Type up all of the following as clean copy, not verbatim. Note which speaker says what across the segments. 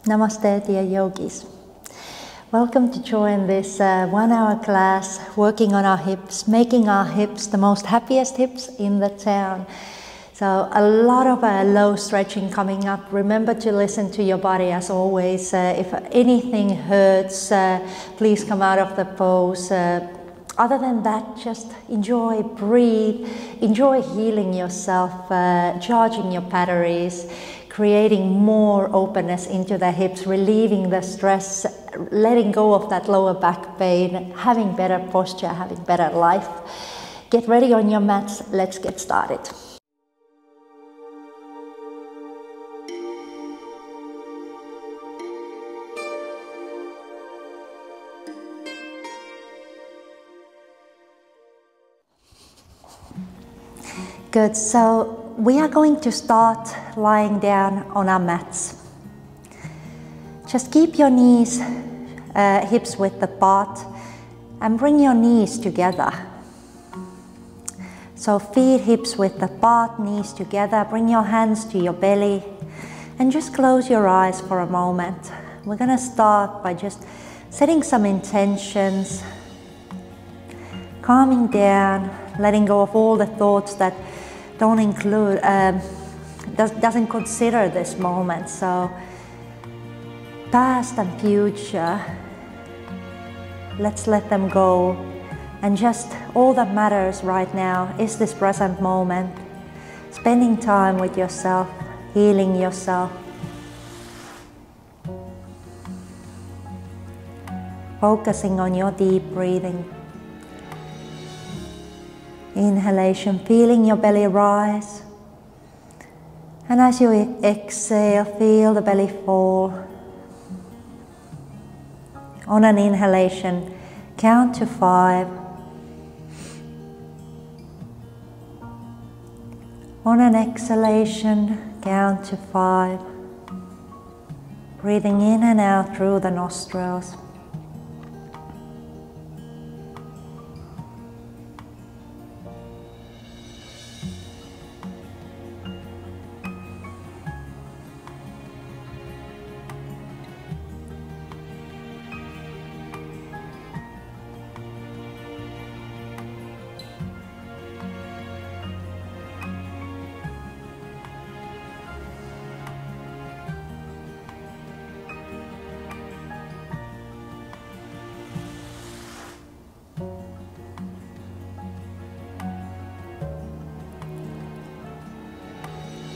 Speaker 1: Namaste, dear yogis. Welcome to join this 1-hour class working on our hips, making our hips the most happiest hips in the town. So a lot of low stretching coming up. Remember to listen to your body as always. If anything hurts, please come out of the pose. Other than that, just enjoy, breathe, enjoy healing yourself, charging your batteries, creating more openness into the hips, relieving the stress, letting go of that lower back pain, having better posture, having better life. Get ready on your mats. Let's get started. Good, so we are going to start lying down on our mats. Just keep your knees, hips width apart, and bring your knees together. So feet hips width apart, knees together, bring your hands to your belly, and just close your eyes for a moment. We're going to start by just setting some intentions, calming down, letting go of all the thoughts that don't include, doesn't consider this moment. So past and future, let's let them go. And just all that matters right now is this present moment, spending time with yourself, healing yourself, focusing on your deep breathing. Inhalation, feeling your belly rise. And as you exhale, feel the belly fall. On an inhalation, count to 5. On an exhalation, count to 5. Breathing in and out through the nostrils.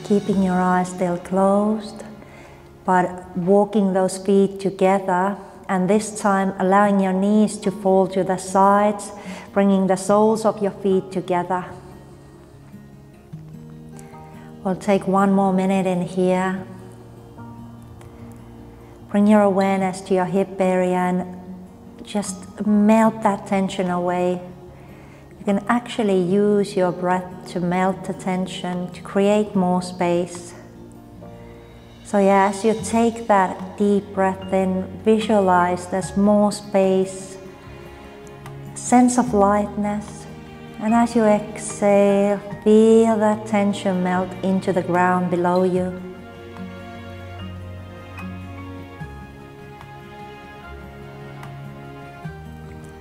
Speaker 1: Keeping your eyes still closed, but walking those feet together, and this time allowing your knees to fall to the sides, bringing the soles of your feet together. We'll take one more minute in here. Bring your awareness to your hip area and just melt that tension away. You can actually use your breath to melt the tension, to create more space. So yeah, as you take that deep breath in, visualize there's more space, sense of lightness. And as you exhale, feel that tension melt into the ground below you.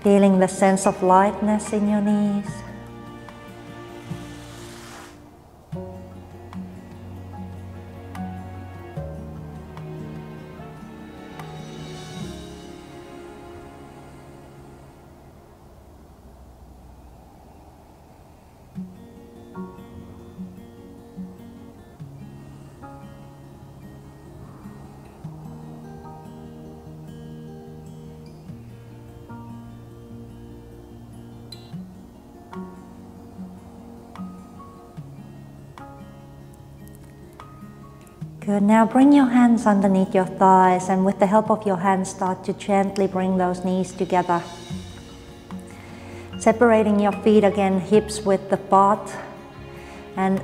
Speaker 1: Feeling the sense of lightness in your knees. Good, now bring your hands underneath your thighs, and with the help of your hands start to gently bring those knees together. Separating your feet again, hips width apart, and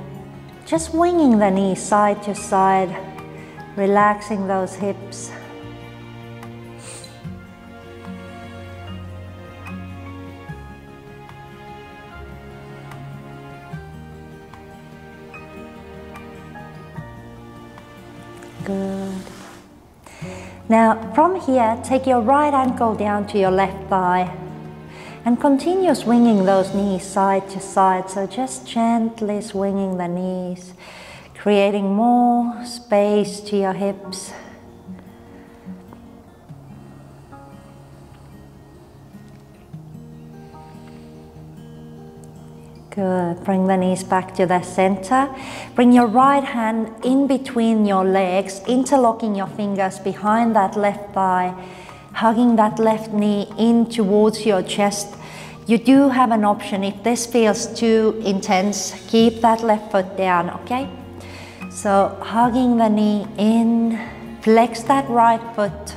Speaker 1: just swinging the knees side to side, relaxing those hips. Good. Now from here, take your right ankle down to your left thigh and continue swinging those knees side to side. So just gently swinging the knees, creating more space to your hips. Good. Bring the knees back to the center. Bring your right hand in between your legs, interlocking your fingers behind that left thigh, hugging that left knee in towards your chest. You do have an option. If this feels too intense, keep that left foot down, okay? So hugging the knee in, flex that right foot,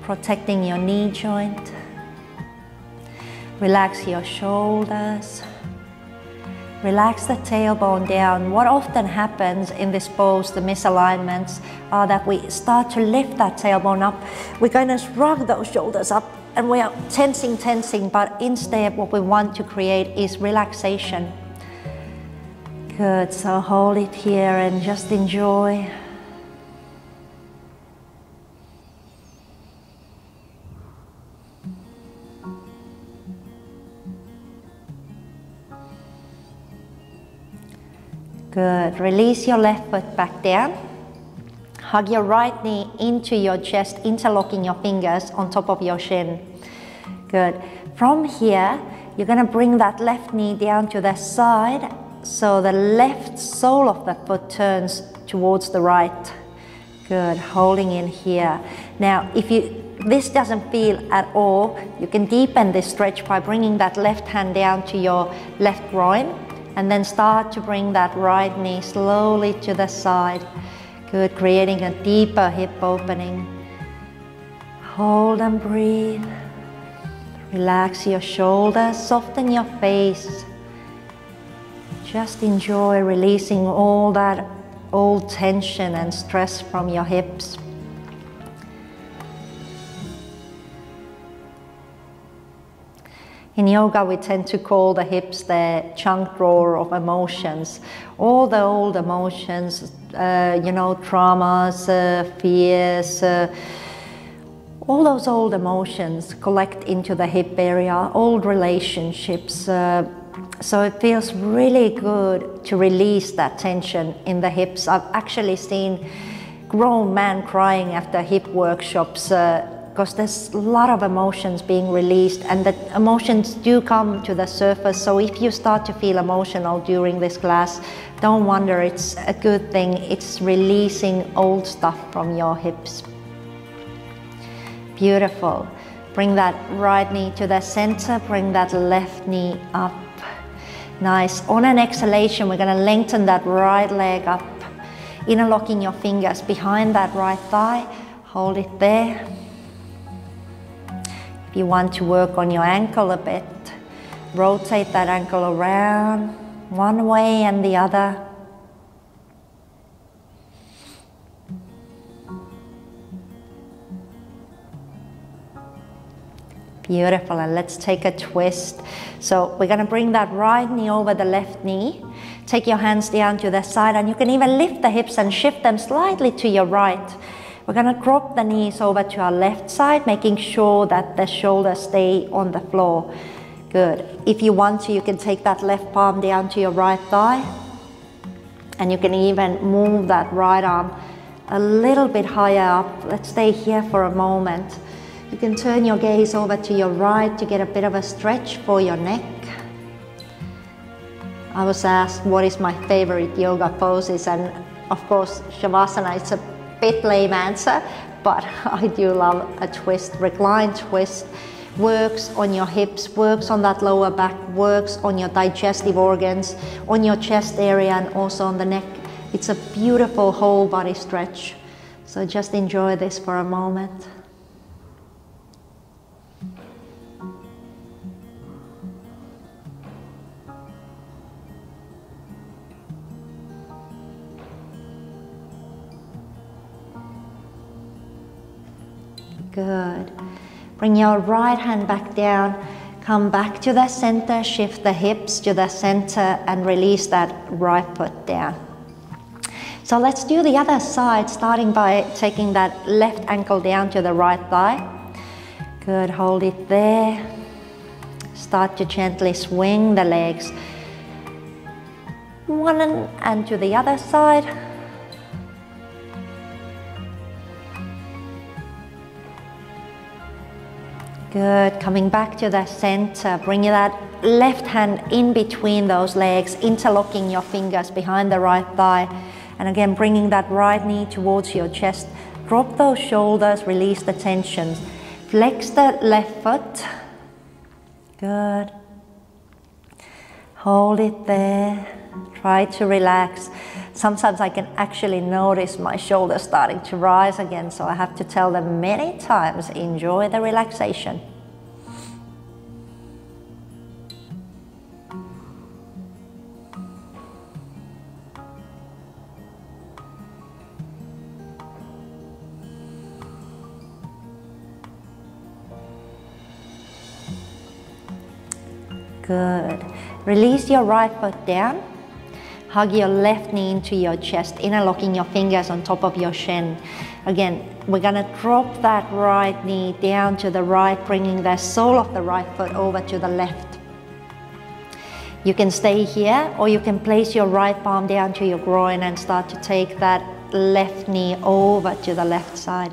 Speaker 1: protecting your knee joint. Relax your shoulders. Relax the tailbone down. What often happens in this pose, the misalignments, are that we start to lift that tailbone up. We're going to shrug those shoulders up and we are tensing, but instead what we want to create is relaxation. Good, so hold it here and just enjoy. Good. Release your left foot back down. Hug your right knee into your chest, interlocking your fingers on top of your shin. Good. From here, you're going to bring that left knee down to the side so the left sole of the foot turns towards the right. Good. Holding in here. Now, if this doesn't feel at all, you can deepen this stretch by bringing that left hand down to your left groin. And then start to bring that right knee slowly to the side. Good, creating a deeper hip opening. Hold and breathe. Relax your shoulders, soften your face. Just enjoy releasing all that old tension and stress from your hips. In yoga, we tend to call the hips the junk drawer of emotions. All the old emotions, traumas, fears, all those old emotions collect into the hip area, old relationships. So it feels really good to release that tension in the hips. I've actually seen grown men crying after hip workshops because there's a lot of emotions being released, and the emotions do come to the surface. So if you start to feel emotional during this class, don't wonder, it's a good thing. It's releasing old stuff from your hips. Beautiful. Bring that right knee to the center, bring that left knee up. Nice. On an exhalation, we're going to lengthen that right leg up, interlocking your fingers behind that right thigh. Hold it there. If you want to work on your ankle a bit, rotate that ankle around one way and the other. Beautiful, and let's take a twist. So we're going to bring that right knee over the left knee. Take your hands down to the side, and you can even lift the hips and shift them slightly to your right. We're going to drop the knees over to our left side, making sure that the shoulders stay on the floor. Good. If you want to, you can take that left palm down to your right thigh, and you can even move that right arm a little bit higher up. Let's stay here for a moment. You can turn your gaze over to your right to get a bit of a stretch for your neck. I was asked what is my favorite yoga poses, and of course Shavasana is a bit lame answer, but I do love a twist. Recline twist works on your hips, works on that lower back, works on your digestive organs, on your chest area, and also on the neck. It's a beautiful whole body stretch. So just enjoy this for a moment. Good. Bring your right hand back down, come back to the center, shift the hips to the center and release that right foot down. So So let's do the other side, starting by taking that left ankle down to the right thigh. Good, hold it there. Start to gently swing the legs. One and to the other side. Good, coming back to the center, bring that left hand in between those legs, interlocking your fingers behind the right thigh. And again, bringing that right knee towards your chest. Drop those shoulders, release the tensions. Flex the left foot. Good. Hold it there. Try to relax. Sometimes I can actually notice my shoulders starting to rise again, so I have to tell them many times, enjoy the relaxation. Good. Release your right foot down. Hug your left knee into your chest, interlocking your fingers on top of your shin. Again, we're gonna drop that right knee down to the right, bringing the sole of the right foot over to the left. You can stay here, or you can place your right palm down to your groin and start to take that left knee over to the left side.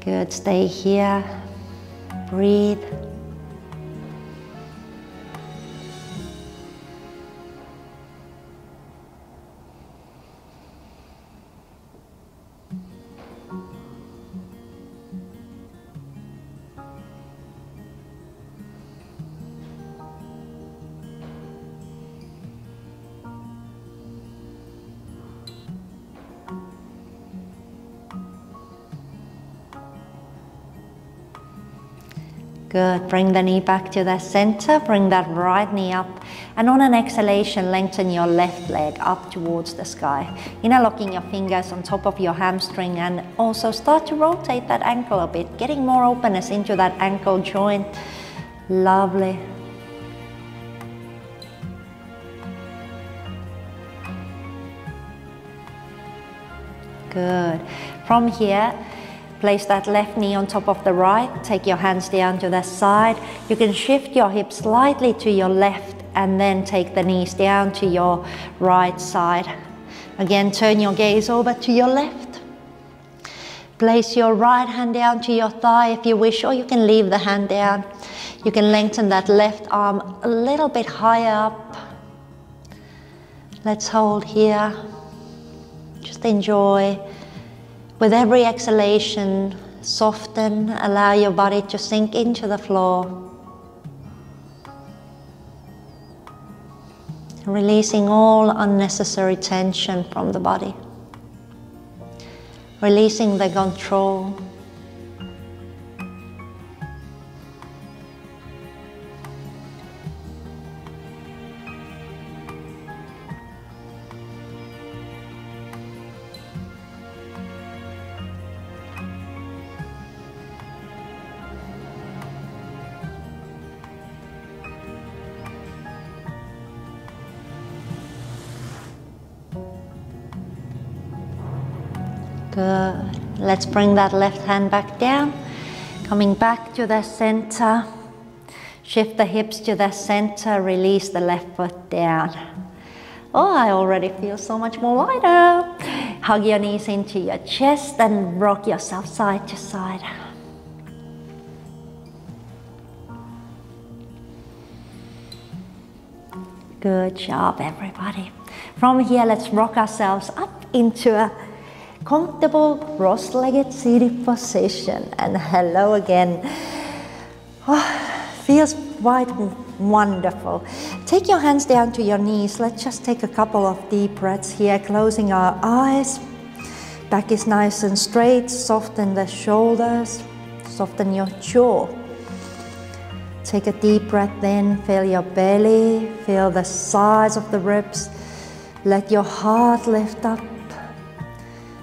Speaker 1: Good, stay here, breathe. Good, bring the knee back to the center, bring that right knee up, and on an exhalation, lengthen your left leg up towards the sky. Interlocking your fingers on top of your hamstring, and also start to rotate that ankle a bit, getting more openness into that ankle joint. Lovely. Good. From here, place that left knee on top of the right, take your hands down to the side. You can shift your hips slightly to your left and then take the knees down to your right side. Again, turn your gaze over to your left. Place your right hand down to your thigh if you wish, or you can leave the hand down. You can lengthen that left arm a little bit higher up. Let's hold here. Just enjoy. With every exhalation, soften, allow your body to sink into the floor. Releasing all unnecessary tension from the body. Releasing the control. Good. Let's bring that left hand back down. Coming back to the center. Shift the hips to the center. Release the left foot down. Oh, I already feel so much more lighter. Hug your knees into your chest and rock yourself side to side. Good job, everybody. From here, let's rock ourselves up into a comfortable cross-legged seated position, and hello again. Oh, feels quite wonderful. Take your hands down to your knees. Let's just take a couple of deep breaths here, closing our eyes. Back is nice and straight. Soften the shoulders, soften your jaw. Take a deep breath in, feel your belly, feel the size of the ribs. Let your heart lift up.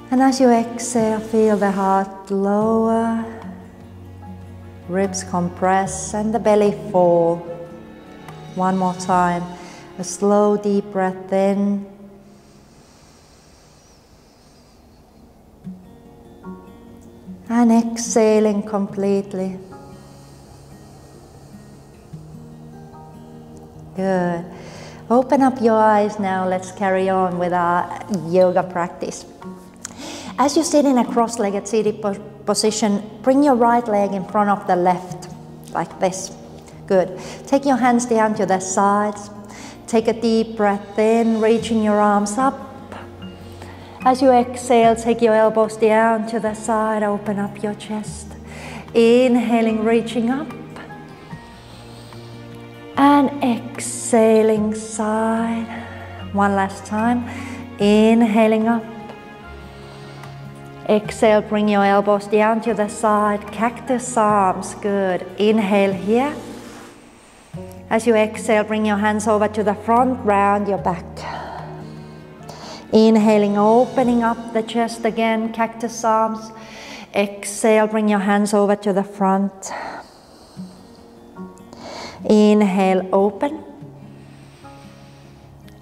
Speaker 1: And as you exhale, feel the heart lower, ribs compress and the belly fall. One more time, a slow deep breath in. And exhaling completely. Good. Open up your eyes now. Let's carry on with our yoga practice. As you sit in a cross-legged seated position, bring your right leg in front of the left, like this. Good. Take your hands down to the sides. Take a deep breath in, reaching your arms up. As you exhale, take your elbows down to the side, open up your chest. Inhaling, reaching up. And exhaling, side. One last time. Inhaling up. Exhale, bring your elbows down to the side. Cactus arms, good. Inhale here. As you exhale, bring your hands over to the front, round your back. Inhaling, opening up the chest again, cactus arms. Exhale, bring your hands over to the front. Inhale, open.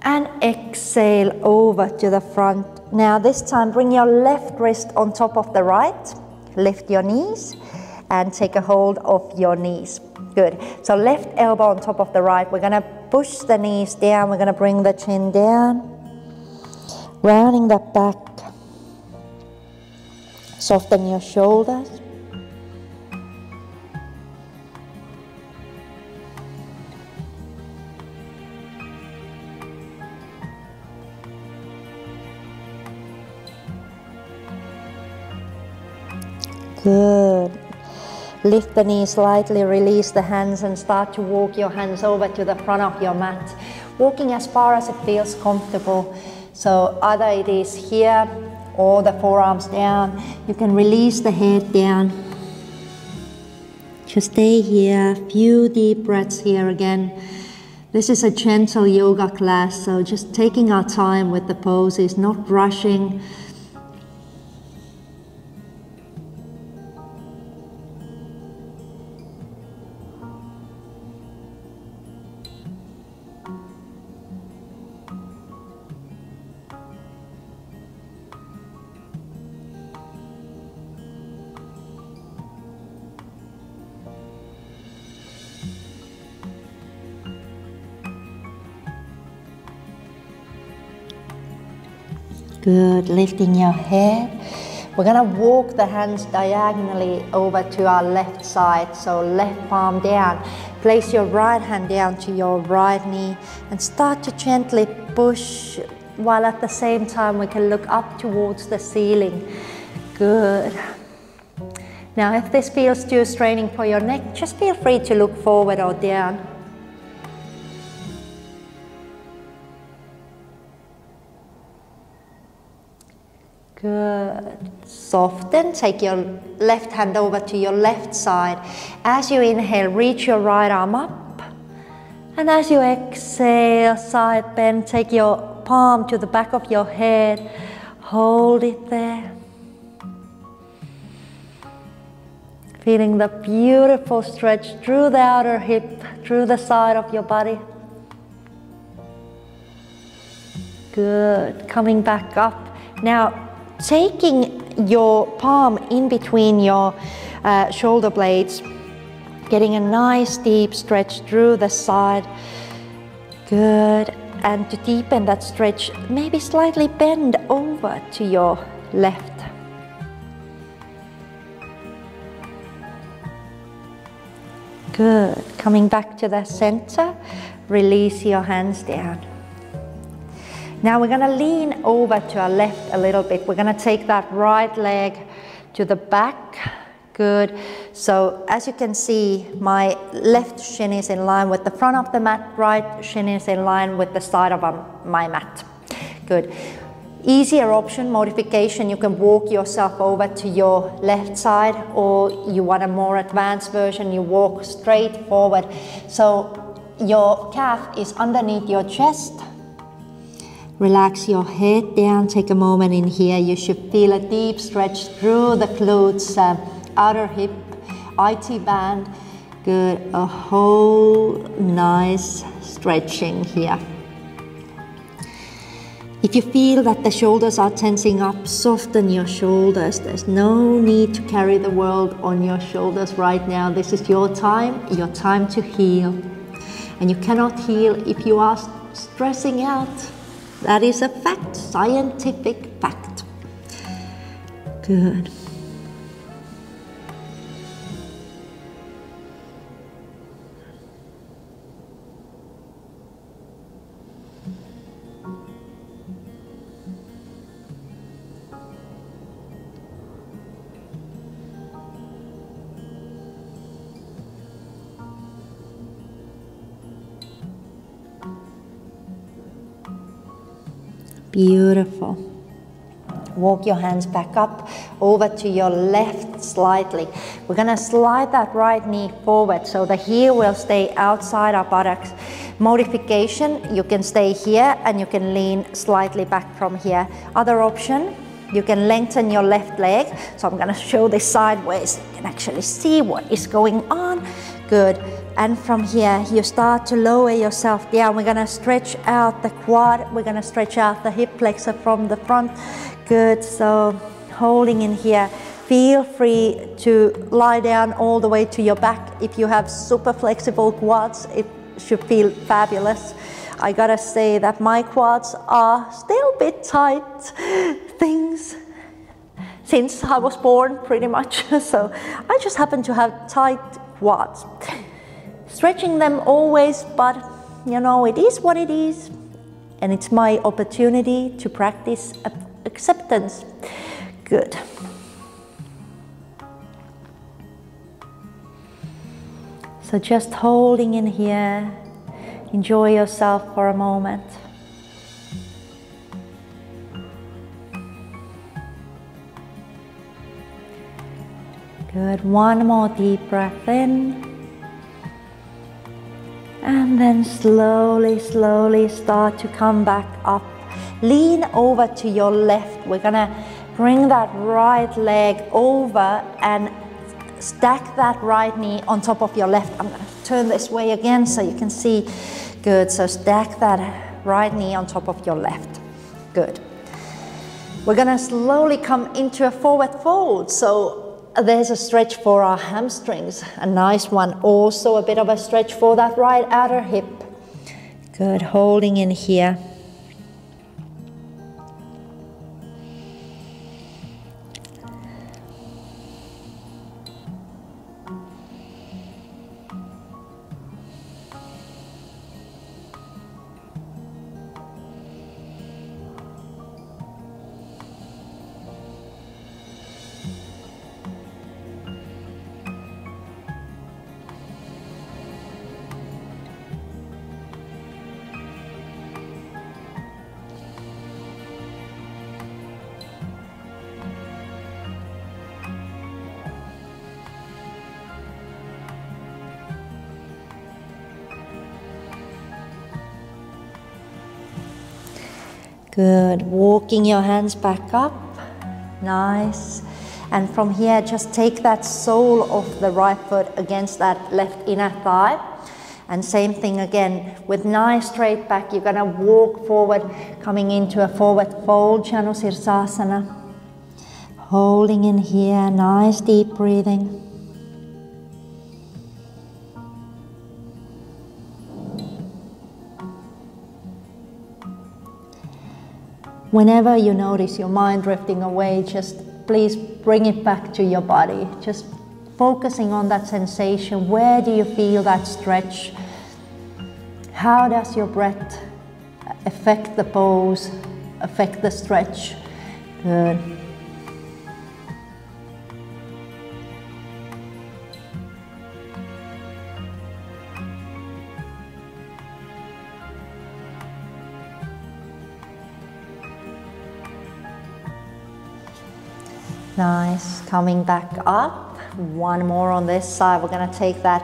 Speaker 1: And exhale over to the front. Now this time, bring your left wrist on top of the right. Lift your knees and take a hold of your knees. Good. So left elbow on top of the right. We're going to push the knees down. We're going to bring the chin down. Rounding the back. Soften your shoulders. Good. Lift the knees slightly, release the hands and start to walk your hands over to the front of your mat. Walking as far as it feels comfortable. So either it is here or the forearms down. You can release the head down. Just stay here, a few deep breaths here again. This is a gentle yoga class, so just taking our time with the poses, not rushing. Good, lifting your head. We're gonna walk the hands diagonally over to our left side. So left palm down. Place your right hand down to your right knee and start to gently push, while at the same time we can look up towards the ceiling. Good. Now if this feels too straining for your neck, just feel free to look forward or down. Good. Soften. Take your left hand over to your left side. As you inhale, reach your right arm up. And as you exhale, side bend, take your palm to the back of your head. Hold it there. Feeling the beautiful stretch through the outer hip, through the side of your body. Good. Coming back up. Now, taking your palm in between your shoulder blades, getting a nice deep stretch through the side. Good. And to deepen that stretch, maybe slightly bend over to your left. Good. Coming back to the center, release your hands down. Now we're going to lean over to our left a little bit. We're going to take that right leg to the back. Good. So as you can see, my left shin is in line with the front of the mat. Right shin is in line with the side of my mat. Good. Easier option, modification, you can walk yourself over to your left side, or you want a more advanced version, you walk straight forward. So your calf is underneath your chest. Relax your head down, take a moment in here. You should feel a deep stretch through the glutes, outer hip, IT band. Good, a whole nice stretching here. If If you feel that the shoulders are tensing up, soften your shoulders. There's no need to carry the world on your shoulders right now. This is your time to heal. And you cannot heal if you are stressing out. That is a fact, scientific fact. Good. Beautiful. Walk your hands back up over to your left slightly. We're going to slide that right knee forward so the heel will stay outside our buttocks. Modification, you can stay here and you can lean slightly back from here. Other option, you can lengthen your left leg. So I'm going to show this sideways. You can actually see what is going on. Good. And from here, you start to lower yourself down. We're going to stretch out the quad. We're going to stretch out the hip flexor from the front. Good. So holding in here. Feel free to lie down all the way to your back. If you have super flexible quads, it should feel fabulous. I gotta say that my quads are still a bit tight things since I was born, pretty much. So I just happen to have tight quads. Stretching them always, but you know, it is what it is. And it's my opportunity to practice acceptance. Good. So just holding in here, enjoy yourself for a moment. Good, one more deep breath in. And then slowly, slowly start to come back up. Lean over to your left. We're gonna bring that right leg over and stack that right knee on top of your left. I'm gonna turn this way again so you can see. Good, so stack that right knee on top of your left. Good. We're gonna slowly come into a forward fold. So there's a stretch for our hamstrings, a nice one. Also a bit of a stretch for that right outer hip. Good, holding in here. Good, walking your hands back up, nice. And from here, just take that sole of the right foot against that left inner thigh. And same thing again, with nice straight back, you're gonna walk forward, coming into a forward fold, Chaturanga. Holding in here, nice deep breathing. Whenever you notice your mind drifting away, just please bring it back to your body. Just focusing on that sensation. Where do you feel that stretch? How does your breath affect the pose, affect the stretch? Good. Nice, coming back up. One more on this side. We're gonna take that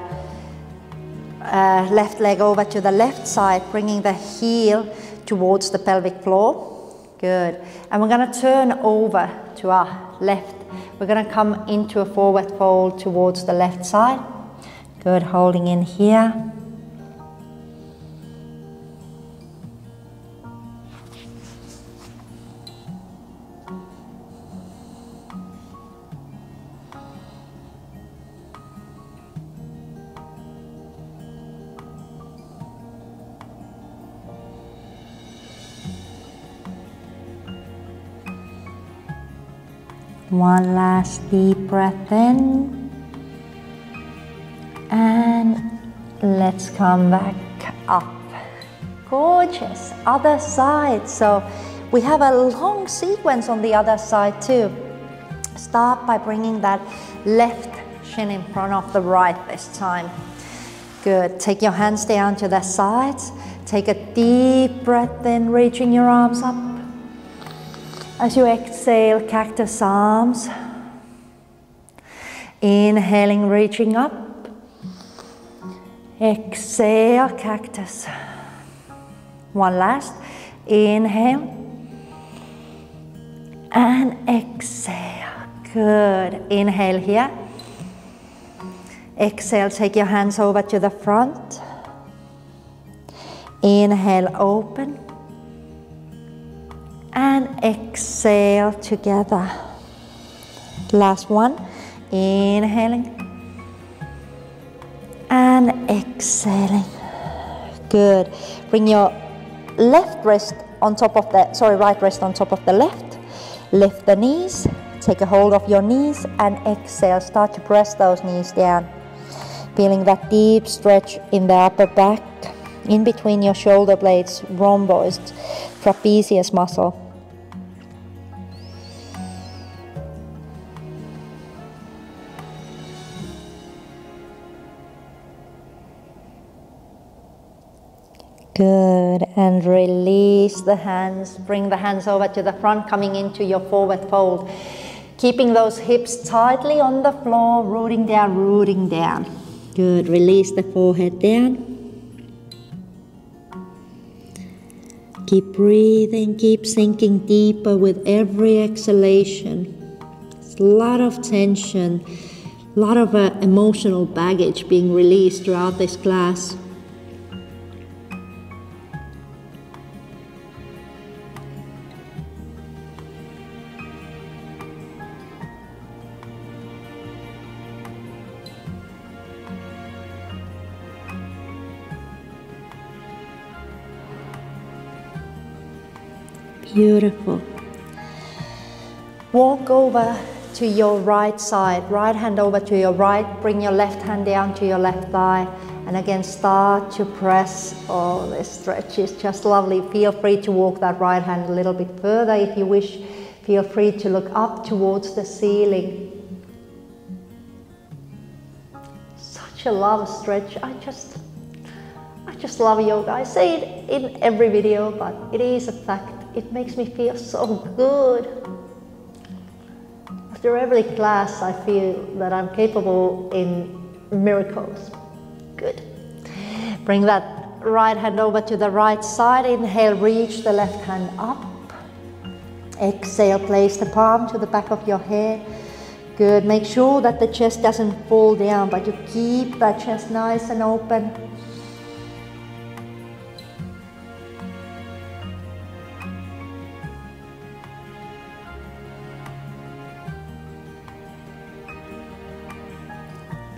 Speaker 1: left leg over to the left side, bringing the heel towards the pelvic floor. Good. And we're gonna turn over to our left. We're gonna come into a forward fold towards the left side. Good, holding in here. One last deep breath in. And let's come back up. Gorgeous. Other side. So we have a long sequence on the other side too. Start by bringing that left shin in front of the right this time. Good. Take your hands down to the sides. Take a deep breath in, reaching your arms up. As you exhale, cactus arms. Inhaling, reaching up. Exhale, cactus. One last. Inhale. And exhale. Good. Inhale here. Exhale, take your hands over to the front. Inhale, open. And exhale together. Last one. Inhaling. And exhaling. Good. Bring your left wrist on top of the, right wrist on top of the left. Lift the knees. Take a hold of your knees and exhale. Start to press those knees down. Feeling that deep stretch in the upper back, in between your shoulder blades, rhomboid, trapezius muscle. Good, and release the hands. Bring the hands over to the front, coming into your forward fold. Keeping those hips tightly on the floor, rooting down, rooting down. Good, release the forehead down. Keep breathing, keep sinking deeper with every exhalation. It's a lot of tension, a lot of emotional baggage being released throughout this class. Beautiful. Walk over to your right side, right hand over to your right, bring your left hand down to your left thigh, and again start to press. Oh, this stretch is just lovely. Feel free to walk that right hand a little bit further if you wish. Feel free to look up towards the ceiling. Such a love stretch. I just love yoga. I say it in every video, but it is a fact. It makes me feel so good. After every class, I feel that I'm capable in miracles. Good. Bring that right hand over to the right side. Inhale, reach the left hand up. Exhale, place the palm to the back of your head. Good. Make sure that the chest doesn't fall down, but you keep that chest nice and open.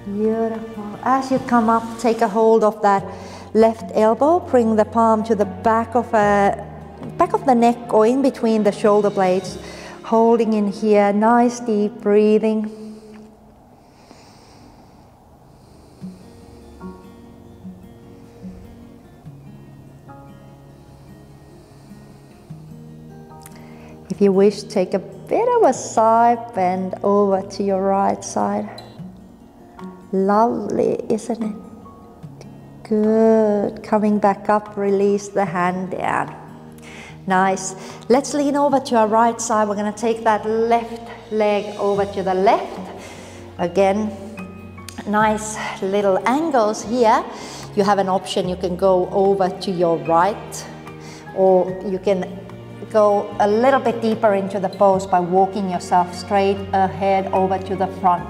Speaker 1: Beautiful. As you come up, take a hold of that left elbow. Bring the palm to the back of the neck or in between the shoulder blades. Holding in here, nice deep breathing. If you wish, take a bit of a side bend over to your right side. Lovely, isn't it? Good. Coming back up, release the hand down. Nice. Let's lean over to our right side. We're going to take that left leg over to the left. Again, nice little angles here. You have an option. You can go over to your right, or you can go a little bit deeper into the pose by walking yourself straight ahead over to the front.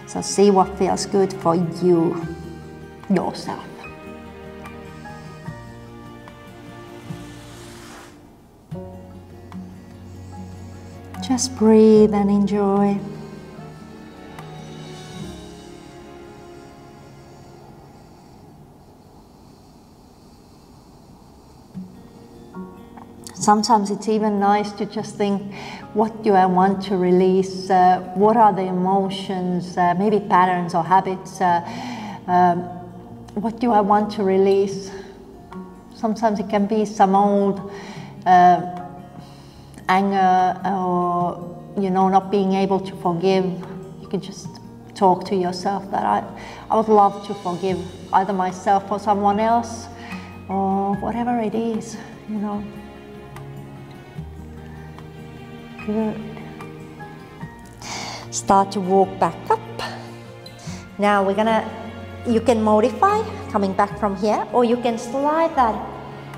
Speaker 1: So see what feels good for you, yourself. Just breathe and enjoy. Sometimes it's even nice to just think, what do I want to release? What are the emotions, maybe patterns or habits? What do I want to release? Sometimes it can be some old anger or, not being able to forgive. You can just talk to yourself that I would love to forgive either myself or someone else or whatever it is, Good. Start to walk back up. Now you can modify coming back from here, or you can slide that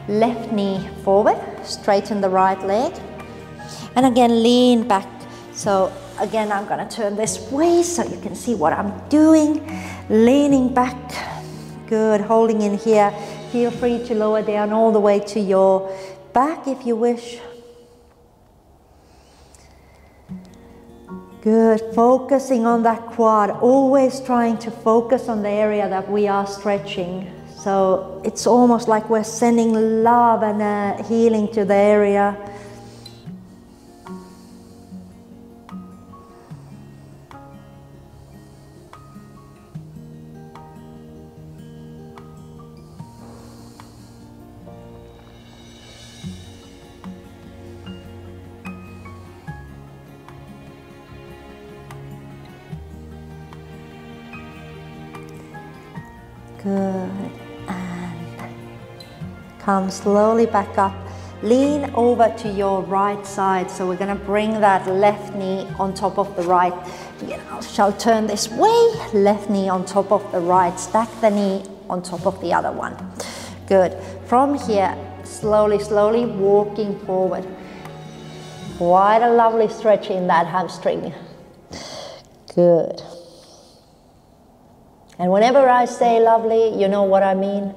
Speaker 1: left knee forward, straighten the right leg, and again lean back. So again, I'm gonna turn this way so you can see what I'm doing. Leaning back, good, holding in here. Feel free to lower down all the way to your back if you wish. Good, focusing on that quad, always trying to focus on the area that we are stretching. So it's almost like we're sending love and healing to the area. Good, and come slowly back up. Lean over to your right side. So we're gonna bring that left knee on top of the right. I shall turn this way, left knee on top of the right. Stack the knee on top of the other one. Good. From here, slowly, slowly walking forward. Quite a lovely stretch in that hamstring. Good. And whenever I say lovely, you know what I mean.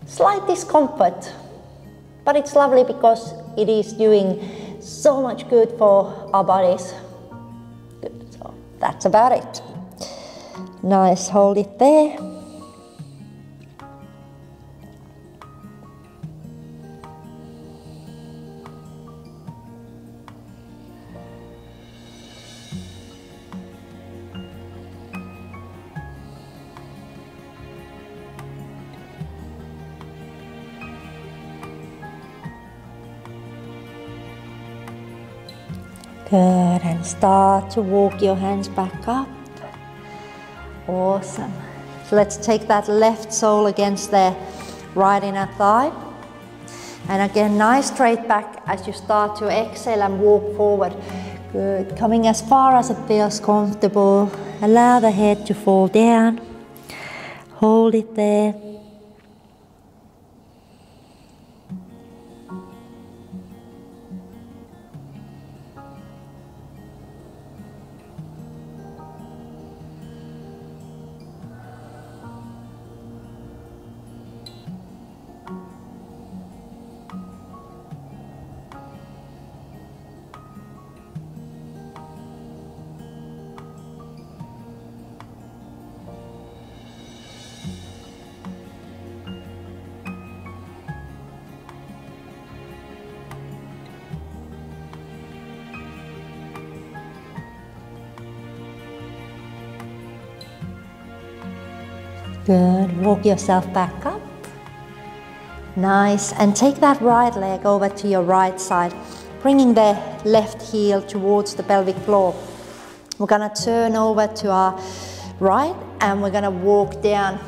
Speaker 1: Slight discomfort, but it's lovely because it is doing so much good for our bodies. Good. So that's about it. Nice, hold it there. Good, and start to walk your hands back up. Awesome. So let's take that left sole against the right inner thigh. And again, nice straight back as you start to exhale and walk forward. Good, coming as far as it feels comfortable. Allow the head to fall down. Hold it there. Good, walk yourself back up. Nice, and take that right leg over to your right side, bringing the left heel towards the pelvic floor. We're gonna turn over to our right and we're gonna walk down,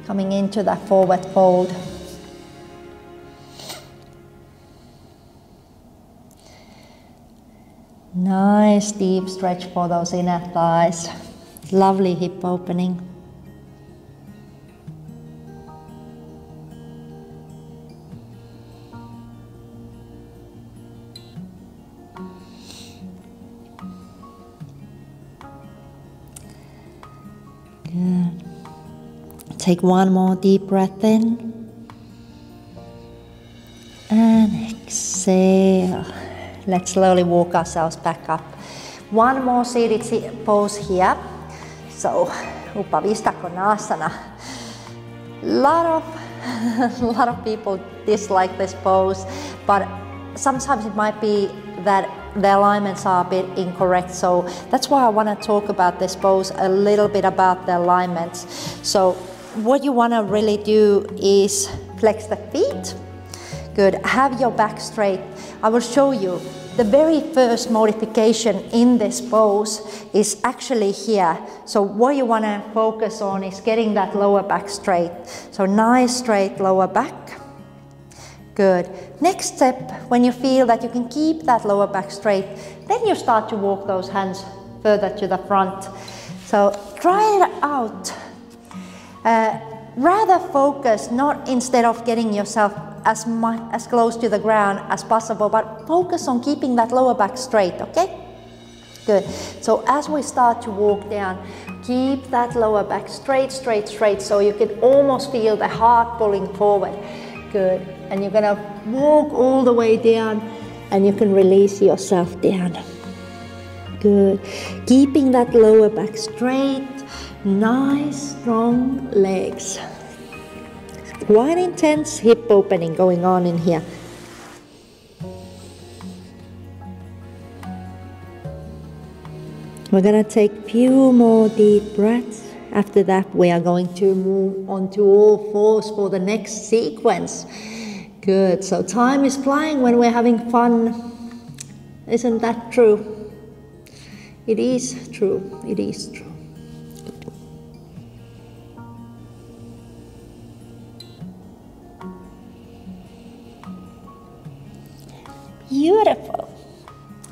Speaker 1: coming into that forward fold. Nice deep stretch for those inner thighs. Lovely hip opening. Good. Take one more deep breath in and exhale. Let's slowly walk ourselves back up. One more seated pose here. So, Paulista Konasana. A lot of people dislike this pose, but sometimes it might be that the alignments are a bit incorrect. So that's why I want to talk about this pose a little bit about the alignments. So what you want to really do is flex the feet. Good. Have your back straight. I will show you. The very first modification in this pose is actually here. So what you want to focus on is getting that lower back straight. So nice straight lower back. Good. Next step, when you feel that you can keep that lower back straight, then you start to walk those hands further to the front. So try it out. Rather focus, not instead of getting yourself as close to the ground as possible, but focus on keeping that lower back straight, okay? Good. So as we start to walk down, keep that lower back straight, straight, straight, so you can almost feel the heart pulling forward. Good. And you're gonna walk all the way down and you can release yourself down. Good. Keeping that lower back straight, nice, strong legs. Quite intense hip opening going on in here. We're gonna take a few more deep breaths. After that, we are going to move on to all fours for the next sequence. Good, so time is flying when we're having fun. Isn't that true? It is true, it is true. Beautiful.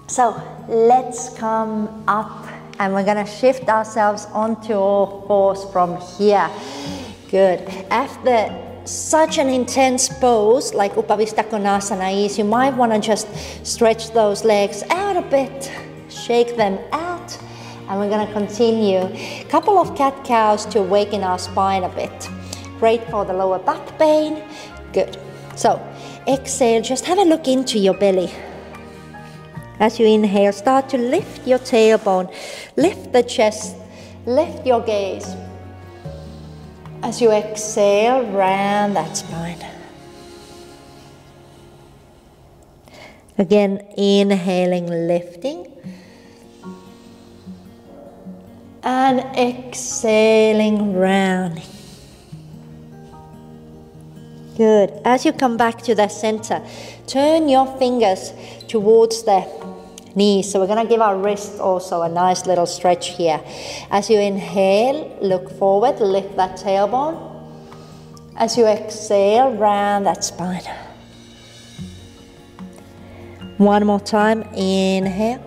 Speaker 1: So let's come up and we're gonna shift ourselves onto all fours from here. Good. After such an intense pose like Paulista Konasana is, you might wanna just stretch those legs out a bit, shake them out, and we're gonna continue. Couple of cat-cows to awaken our spine a bit. Great for the lower back pain. Good. So exhale, just have a look into your belly. As you inhale, start to lift your tailbone, lift the chest, lift your gaze. As you exhale, round that spine. Again, inhaling, lifting. And exhaling, rounding. Good. As you come back to the center, turn your fingers towards the knees. So we're going to give our wrist also a nice little stretch here. As you inhale, look forward, lift that tailbone. As you exhale, round that spine. One more time, inhale.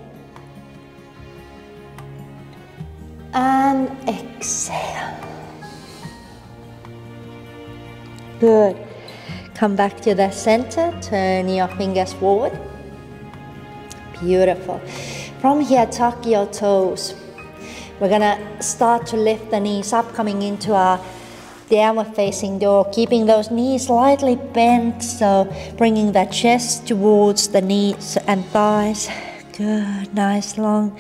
Speaker 1: And exhale. Good. Come back to the center, turn your fingers forward. Beautiful. From here, tuck your toes. We're gonna start to lift the knees up, coming into our downward facing dog, keeping those knees slightly bent, so bringing the chest towards the knees and thighs. Good, nice long.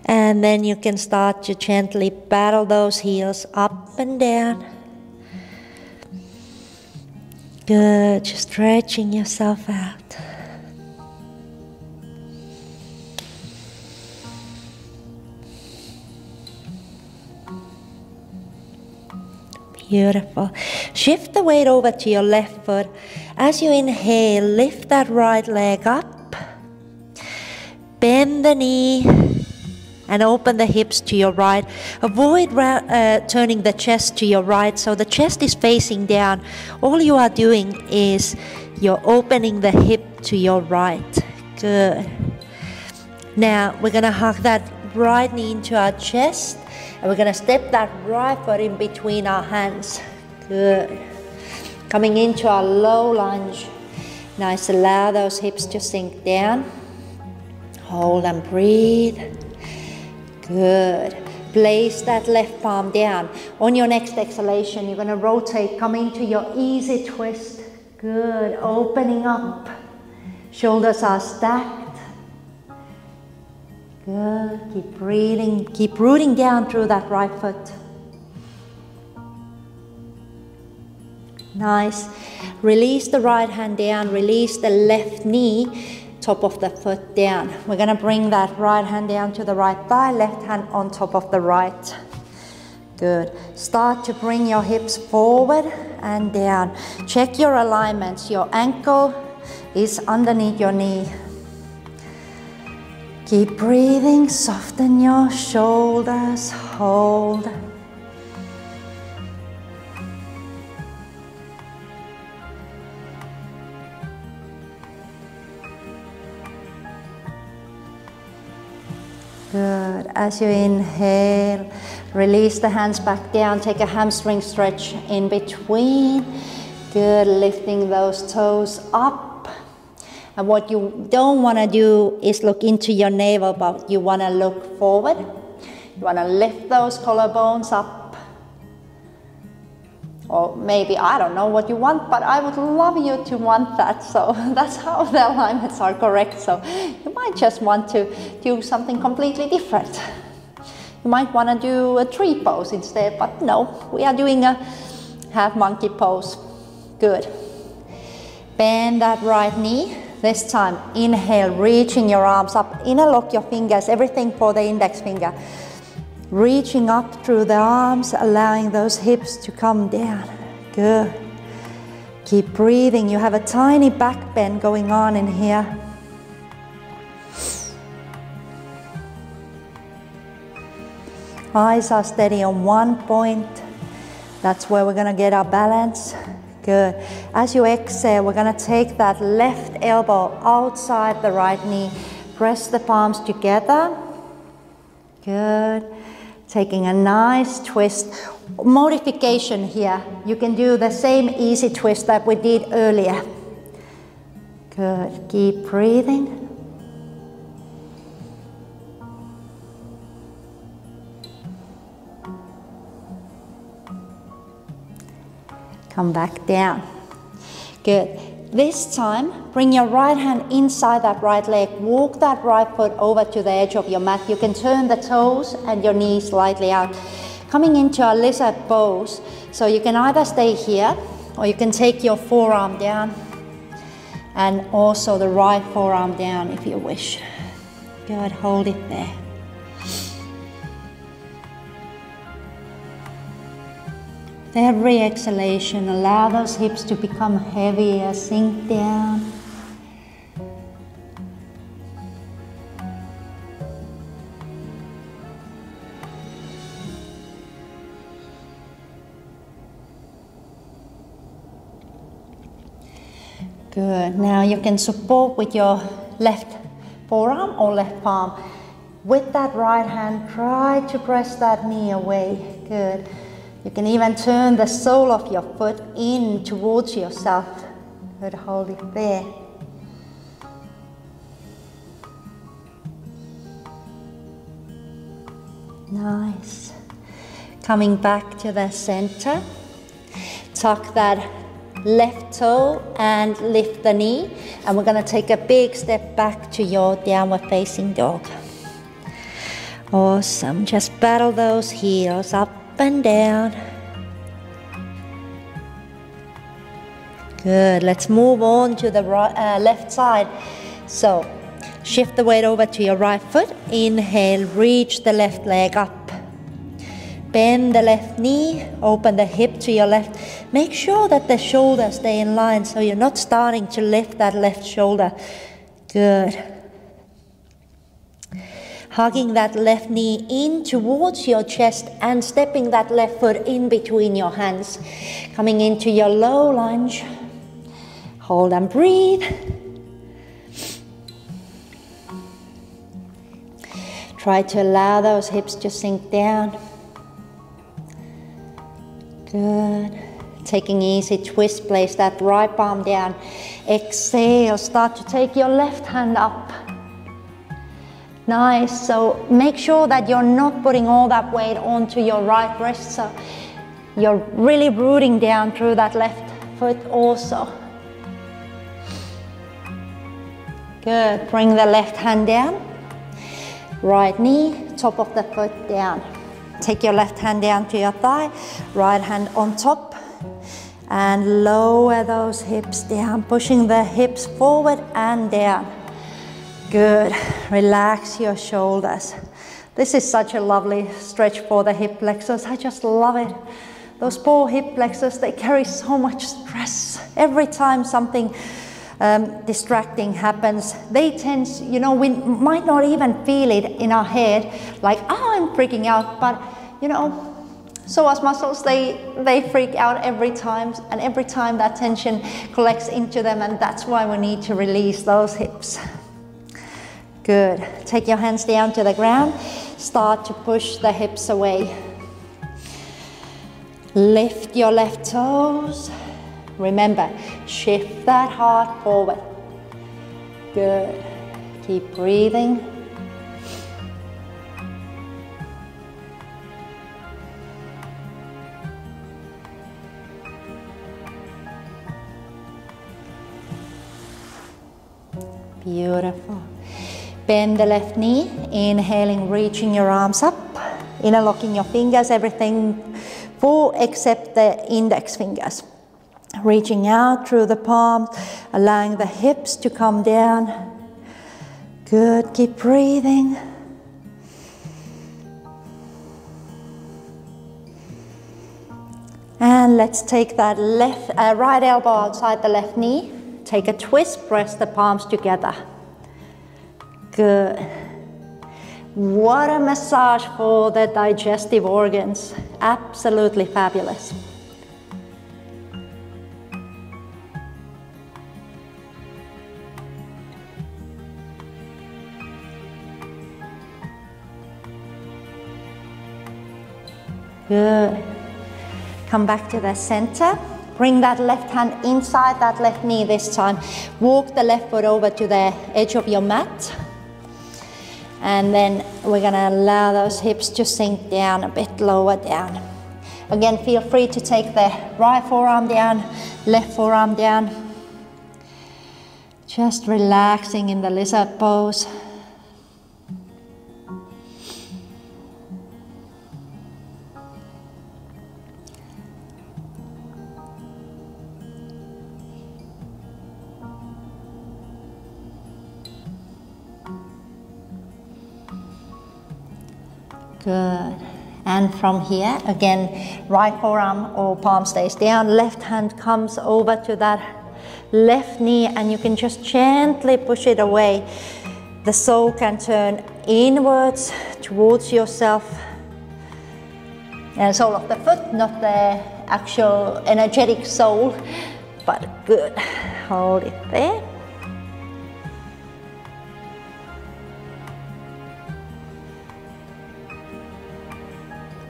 Speaker 1: And then you can start to gently battle those heels up and down. Good, just stretching yourself out. Beautiful. Shift the weight over to your left foot. As you inhale, lift that right leg up. Bend the knee and open the hips to your right. Avoid turning the chest to your right, so the chest is facing down. All you are doing is you're opening the hip to your right. Good. Now we're gonna hug that right knee into our chest, and we're gonna step that right foot in between our hands. Good. Coming into our low lunge. Nice, allow those hips to sink down. Hold and breathe. Good. Place that left palm down. On your next exhalation, you're gonna rotate, come into your easy twist. Good, opening up. Shoulders are stacked. Good, keep breathing, keep rooting down through that right foot. Nice. Release the right hand down, release the left knee, top of the foot down. We're gonna bring that right hand down to the right thigh, left hand on top of the right. Good. Start to bring your hips forward and down. Check your alignments. Your ankle is underneath your knee. Keep breathing, soften your shoulders, hold. Good. As you inhale, release the hands back down. Take a hamstring stretch in between. Good. Lifting those toes up. And what you don't want to do is look into your navel, but you want to look forward. You want to lift those collarbones up. Or maybe, I don't know what you want, but I would love you to want that. So that's how the alignments are correct. So you might just want to do something completely different. You might want to do a tree pose instead, but no, we are doing a half monkey pose. Good. Bend that right knee. This time, inhale, reaching your arms up. Interlock your fingers, everything for the index finger. Reaching up through the arms, allowing those hips to come down. Good. Keep breathing. You have a tiny back bend going on in here. Eyes are steady on one point. That's where we're gonna get our balance. Good. As you exhale, we're gonna take that left elbow outside the right knee. Press the palms together. Good. Taking a nice twist. Modification here. You can do the same easy twist that we did earlier. Good. Keep breathing. Come back down. Good. This time, bring your right hand inside that right leg. Walk that right foot over to the edge of your mat. You can turn the toes and your knees slightly out. Coming into a lizard pose. So you can either stay here or you can take your forearm down and also the right forearm down if you wish. Good. Hold it there. With every exhalation, allow those hips to become heavier, sink down. Good. Now you can support with your left forearm or left palm. With that right hand, try to press that knee away. Good. You can even turn the sole of your foot in towards yourself. Good, hold it there. Nice. Coming back to the center. Tuck that left toe and lift the knee. And we're gonna take a big step back to your downward facing dog. Awesome. Just battle those heels up and down. Good. Let's move on to the right, left side. So shift the weight over to your right foot. Inhale, reach the left leg up. Bend the left knee, open the hip to your left. Make sure that the shoulders stay in line so you're not starting to lift that left shoulder. Good. Hugging that left knee in towards your chest and stepping that left foot in between your hands. Coming into your low lunge. Hold and breathe. Try to allow those hips to sink down. Good. Taking easy twist, place that right palm down. Exhale, start to take your left hand up. Nice, so make sure that you're not putting all that weight onto your right wrist, so you're really rooting down through that left foot also. Good, bring the left hand down, right knee, top of the foot down. Take your left hand down to your thigh, right hand on top, And lower those hips down, pushing the hips forward and down. Good. Relax your shoulders. This is such a lovely stretch for the hip flexors. I just love it. Those poor hip flexors, they carry so much stress. Every time something distracting happens, they tend, you know, we might not even feel it in our head, like, oh, I'm freaking out, but, you know, psoas muscles, they freak out every time, and every time that tension collects into them, and that's why we need to release those hips. Good. Take your hands down to the ground. Start to push the hips away. Lift your left toes. Remember, shift that heart forward. Good. Keep breathing. Beautiful. Bend the left knee, inhaling, reaching your arms up, interlocking your fingers, everything full except the index fingers. Reaching out through the palms, allowing the hips to come down. Good, keep breathing. And let's take that right elbow outside the left knee. Take a twist, press the palms together. Good. What a massage for the digestive organs. Absolutely fabulous. Good. Come back to the center. Bring that left hand inside that left knee this time. Walk the left foot over to the edge of your mat. And then we're gonna allow those hips to sink down a bit lower down. Again, feel free to take the right forearm down, left forearm down. Just relaxing in the lizard pose. Good. And from here, again, right forearm or palm stays down, left hand comes over to that left knee, and you can just gently push it away. The soul can turn inwards towards yourself. And sole of the foot, not the actual energetic sole, but good. Hold it there.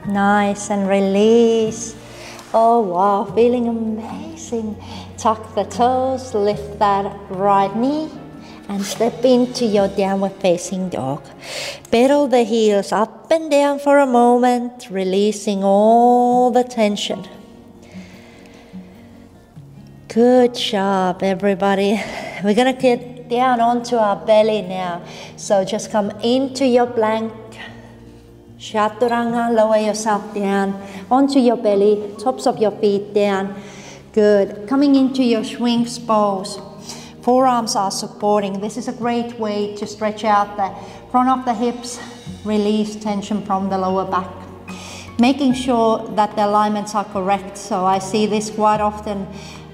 Speaker 1: Nice, and release. Oh wow, feeling amazing. Tuck the toes, lift that right knee, and step into your downward facing dog. Pedal the heels up and down for a moment, releasing all the tension. Good job, everybody. We're gonna get down onto our belly now. So just come into your plank. Chaturanga, lower yourself down onto your belly, tops of your feet down. Good. Coming into your Sphinx pose. Forearms are supporting. This is a great way to stretch out the front of the hips, release tension from the lower back. Making sure that the alignments are correct. So I see this quite often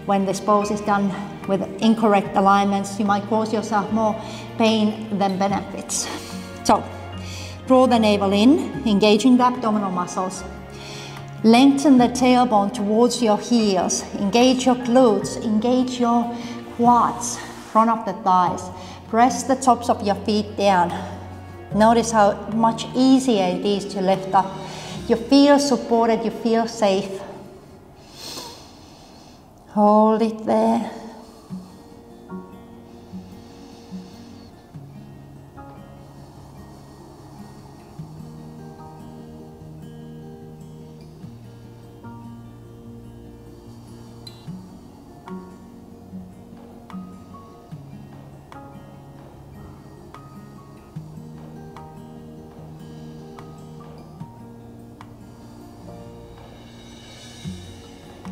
Speaker 1: when this pose is done with incorrect alignments. You might cause yourself more pain than benefits. So, draw the navel in, engaging the abdominal muscles. Lengthen the tailbone towards your heels. Engage your glutes, engage your quads, front of the thighs. Press the tops of your feet down. Notice how much easier it is to lift up. You feel supported, you feel safe. Hold it there.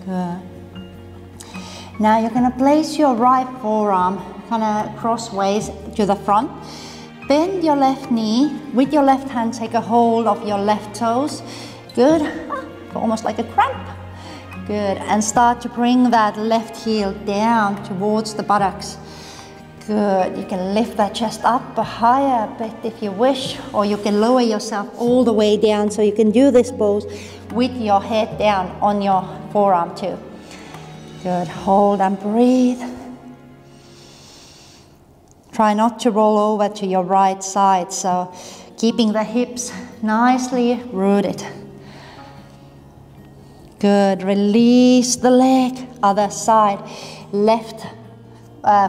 Speaker 1: Good. Now you're going to place your right forearm kind of crossways to the front. Bend your left knee. With your left hand, take a hold of your left toes. Good. Almost like a cramp. Good. And start to bring that left heel down towards the buttocks. Good. You can lift that chest up higher a bit if you wish, or you can lower yourself all the way down, so you can do this pose with your head down on your forearm too. Good. Hold and breathe. Try not to roll over to your right side, so keeping the hips nicely rooted. Good. Release the leg. Other side. Left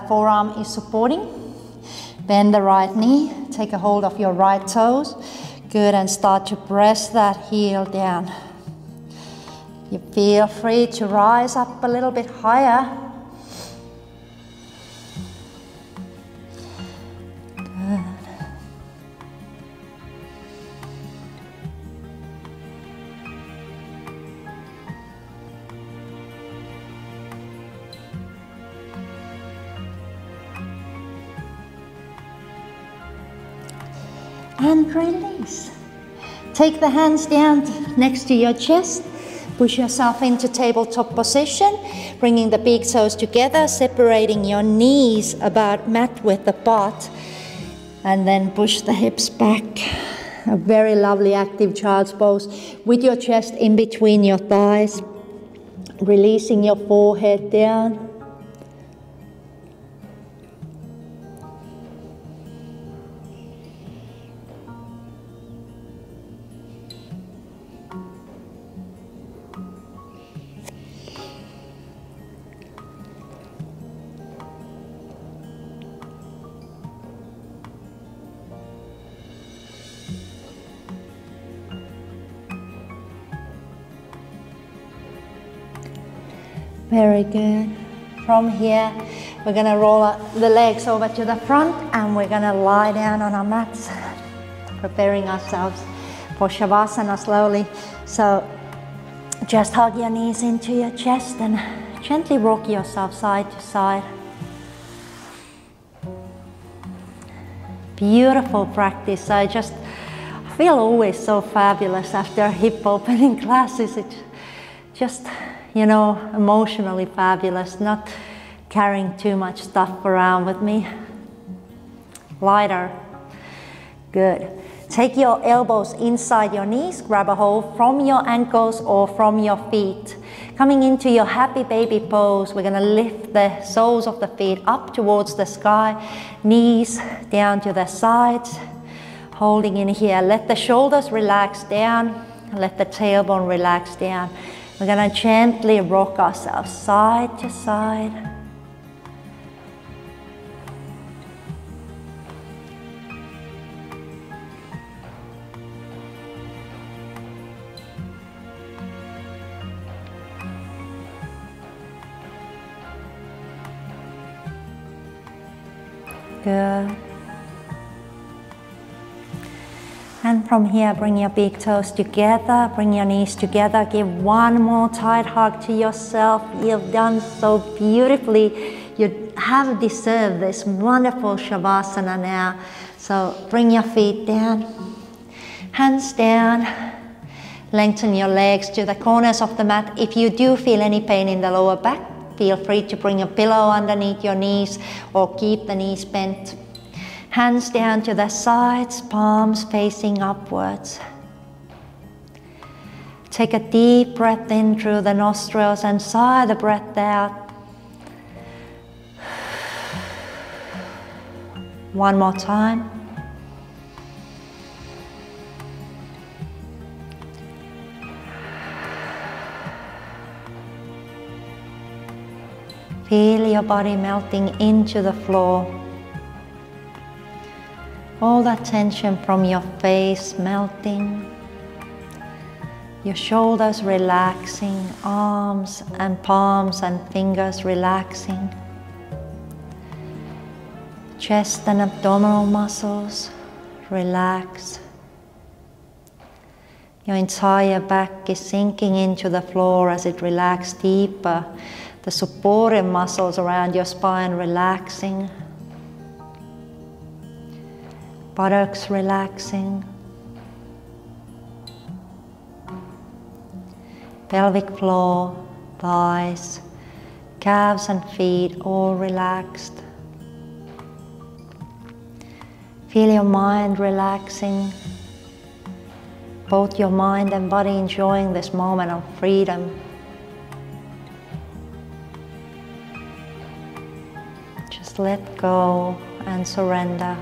Speaker 1: forearm is supporting. Bend the right knee. Take a hold of your right toes. Good. And start to press that heel down. You feel free to rise up a little bit higher. Good. And release. Take the hands down next to your chest. Push yourself into tabletop position, bringing the big toes together, separating your knees about mat width apart, and then push the hips back. A very lovely active child's pose with your chest in between your thighs, releasing your forehead down. Very good. From here, we're going to roll the legs over to the front, and we're going to lie down on our mats, preparing ourselves for Shavasana slowly. So just hug your knees into your chest and gently rock yourself side to side. Beautiful practice. I just feel always so fabulous after hip opening classes. It's just, you know, emotionally fabulous, not carrying too much stuff around with me. Lighter. Good. Take your elbows inside your knees, grab a hold from your ankles or from your feet. Coming into your happy baby pose, we're going to lift the soles of the feet up towards the sky, knees down to the sides, holding in here. Let the shoulders relax down, let the tailbone relax down. We're going to gently rock ourselves side to side. Good. And from here, bring your big toes together, bring your knees together, give one more tight hug to yourself. You've done so beautifully. You have deserved this wonderful Shavasana now. So bring your feet down, hands down, lengthen your legs to the corners of the mat. If you do feel any pain in the lower back, feel free to bring a pillow underneath your knees or keep the knees bent. Hands down to the sides, palms facing upwards. Take a deep breath in through the nostrils and sigh the breath out. One more time. Feel your body melting into the floor. All that tension from your face melting. Your shoulders relaxing, arms and palms and fingers relaxing. Chest and abdominal muscles relax. Your entire back is sinking into the floor as it relaxes deeper. the supportive muscles around your spine relaxing, buttocks relaxing, pelvic floor, thighs, calves and feet all relaxed. Feel your mind relaxing, both your mind and body enjoying this moment of freedom. Just let go and surrender.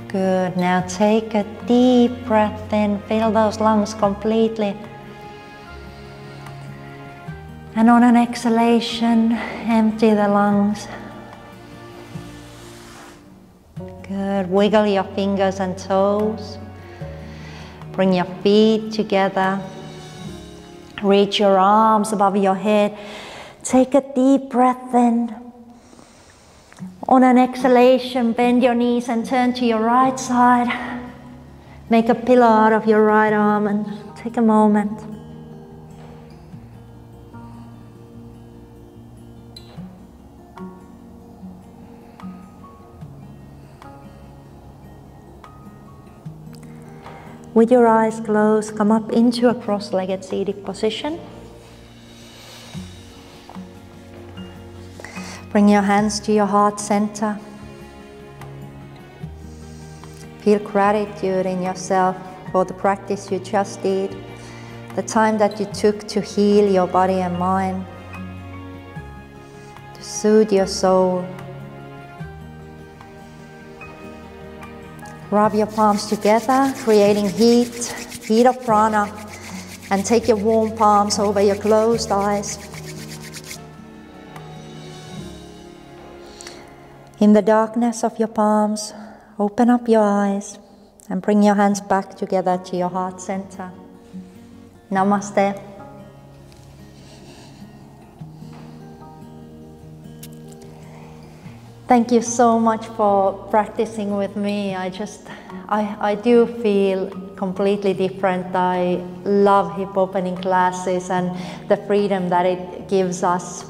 Speaker 1: Good. Now take a deep breath in, fill those lungs completely. And on an exhalation, empty the lungs. Good. Wiggle your fingers and toes. Bring your feet together. Reach your arms above your head. Take a deep breath in. On an exhalation, bend your knees and turn to your right side. Make a pillow out of your right arm and take a moment. With your eyes closed, come up into a cross-legged seated position. Bring your hands to your heart center. Feel gratitude in yourself for the practice you just did, the time that you took to heal your body and mind, to Soothe your soul. Rub your palms together, creating heat of prana, and take your warm palms over your closed eyes. In the darkness of your palms, open up your eyes and bring your hands back together to your heart center. Namaste. Thank you so much for practicing with me. I do feel completely different. I love hip opening classes and the freedom that it gives us.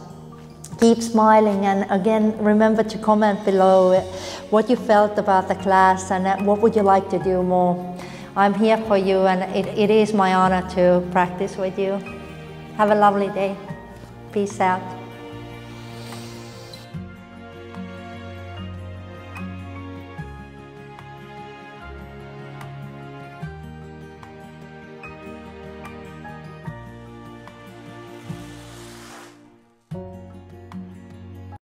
Speaker 1: Keep smiling, and again, remember to comment below what you felt about the class and what would you like to do more. I'm here for you, and it is my honor to practice with you. Have a lovely day. Peace out.